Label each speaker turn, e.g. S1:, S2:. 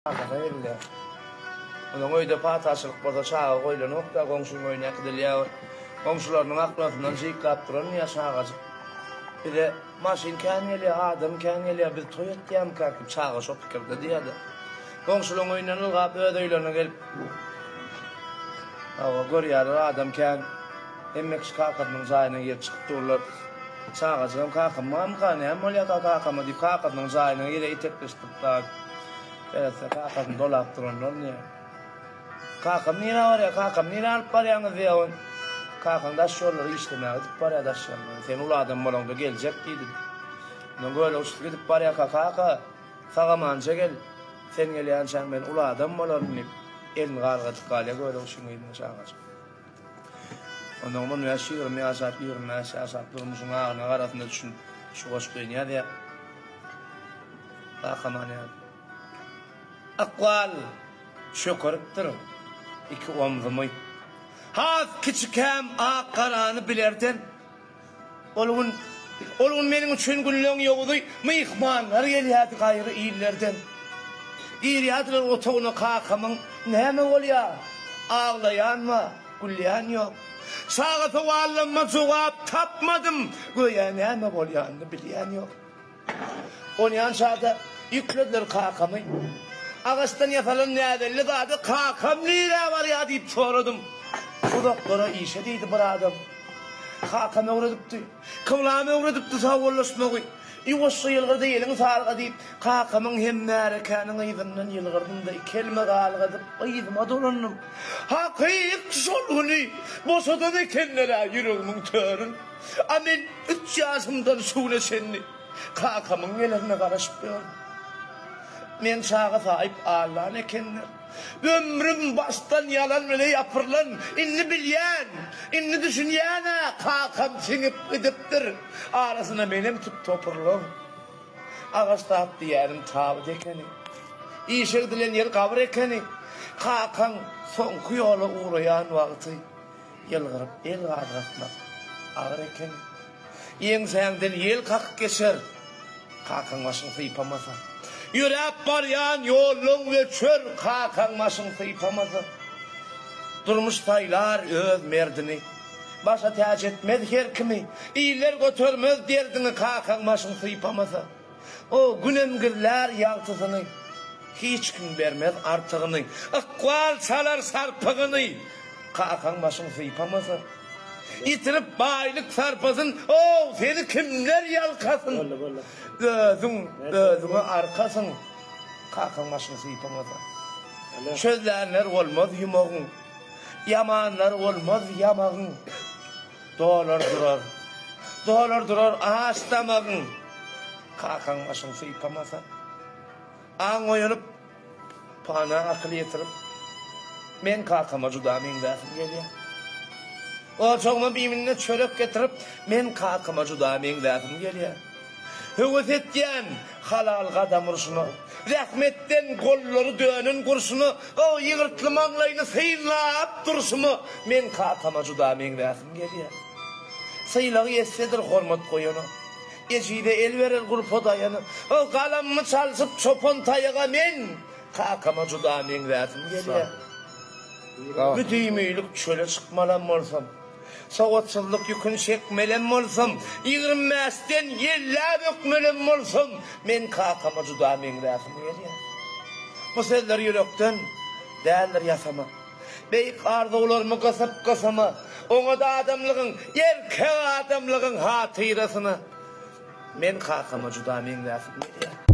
S1: Verirler. Onun öyle pataşılık bada çağı koyulan okta komşunun oyuna kıdılıyor. Komşularının aklından zeyik kaptıran yaşağacak. Bir de maşin kan geliyor, adam kan geliyor, biz toyut diyem kalkıp çağı çok fikirde diyordu. Komşunun oyundan ılgap ödeylerine gelip görüyorlar adam kan emmek kakadının zayına yer çıktılar. Çağacağım kakam kan hem öyle kakama deyip kakadının zayına yere itekleştirdiler. Evet, kakam dolap duranlar niye? Kakam niye var ya, kakam niye alıp parayını veriyorsun? Kakam daşıyorlar işlemeye gidip paraya daşıyorlar. Sen ulu adam olanda gelecek dedim. Ben böyle uçtu gidip paraya kaka, sağamanca gel. Sen geliyorsan ben ulu adam olarım deyip elini kargatıp kalıyor, böyle uçun gidin çağacak. Ondan bunu yaşıyorum, yaşap durmuşun ağına karasında düşün, şu hoş dönüyor diye. Kakam hani akval şökörüktür. İki omzumu. Haz küçükem akaranı bilerden. Olun benim üçün günlüğün yoktu. Mıyıkmanlar geliyordu gayrı iyilerden. İyilerdiler otoğuna kakamın. Ne mi oluyor? Ağlayan mı? Güleyen yok. Sağa tavallanma cevap tapmadım. Göğe ne mi oluyor? Bileyen yok. Onun yançada yüklediler kakamı. Ağaçtan yapalım ne edelli kadı kakam nire var ya deyip sordum. O doktora işe deydi bir adam. Kakam uğradıptı. Kıvlağım uğradıptı savurlaşmağı. İvoşsu yılgırdı elini sağlığa deyip kakamın hem merekanın ayıdından yılgırdında kelime kalgadıp ayıdıma dolandım. Hakik solunu bosadan ekenlere yüreğimin törün. Amin 3 yaşımdan suyla senni. Kakamın ellerine karışmıyorum. Men sağa sahip Allah'ın ekenler. Ömrüm baştan yalan öyle yapırlan. İnni bilyen, inni düşünyene kakam sinip gidiptir. Arasına benim tut topurlam. Ağaçta attı yerim tabi dekeni. İşe dilen yer kavur ekeni. Kakan son kuyolu uğrayan vakti. Yılgırıp el ağırlatmak ağır ekeni. Yen senden yel kalk geçer. Kakan başını sıypamasa. Yürep baryan yolun ve çör kakan başın sıypamasa. Durmuş taylar öz merdini. Başa tercih etmez her kimi. İyiler götürmez derdini kakan başın sıypamasa. O günemgirler yaltısını. Hiç kim vermez artığını. Akval çalar sarpığını. Kakan başın sıypamasa. İtirip baylık sarpasın. O seni kimler yalkasın. Gözüne arkasın. Kakan başını sıypamasa. Sözlerler olmaz yumağın. Yamanlar olmaz yamağın. Dolar durar ağaçtamağın. Kakan başını sıypamasa. Ağın oyanıp pana akıl yetirip men kakama judamin dersin geliyor. O çoğuma birbirine çörek getirip men kakama judamin dersin geliyor. Hüvüt etken halal kadam ursunu, rahmetten kolları dönün kursunu, o yığırtlı mağlayını sıyırlap dursunu, men kakama judamin dersin geliyor. Sıylağı yetsedir hormat koyunu, ecide el verir grupo dayanı, o kalamımı çalsıp çopon tayaga men kakama judamin dersin geliyor. Müdüğümüylük çöle çıkmalan olsam, savatsızlık yükün çekmelen olsam, yığırmazden yerler ökmelen olsam, men kakama judamin dersin geliyor. Bu sözler yürekten değerler yasama. Beyik arda olur mu kasap kasama, ona da adamlığın, erkek adamlığın hatırasına, men kakama judamin dersin geliyor.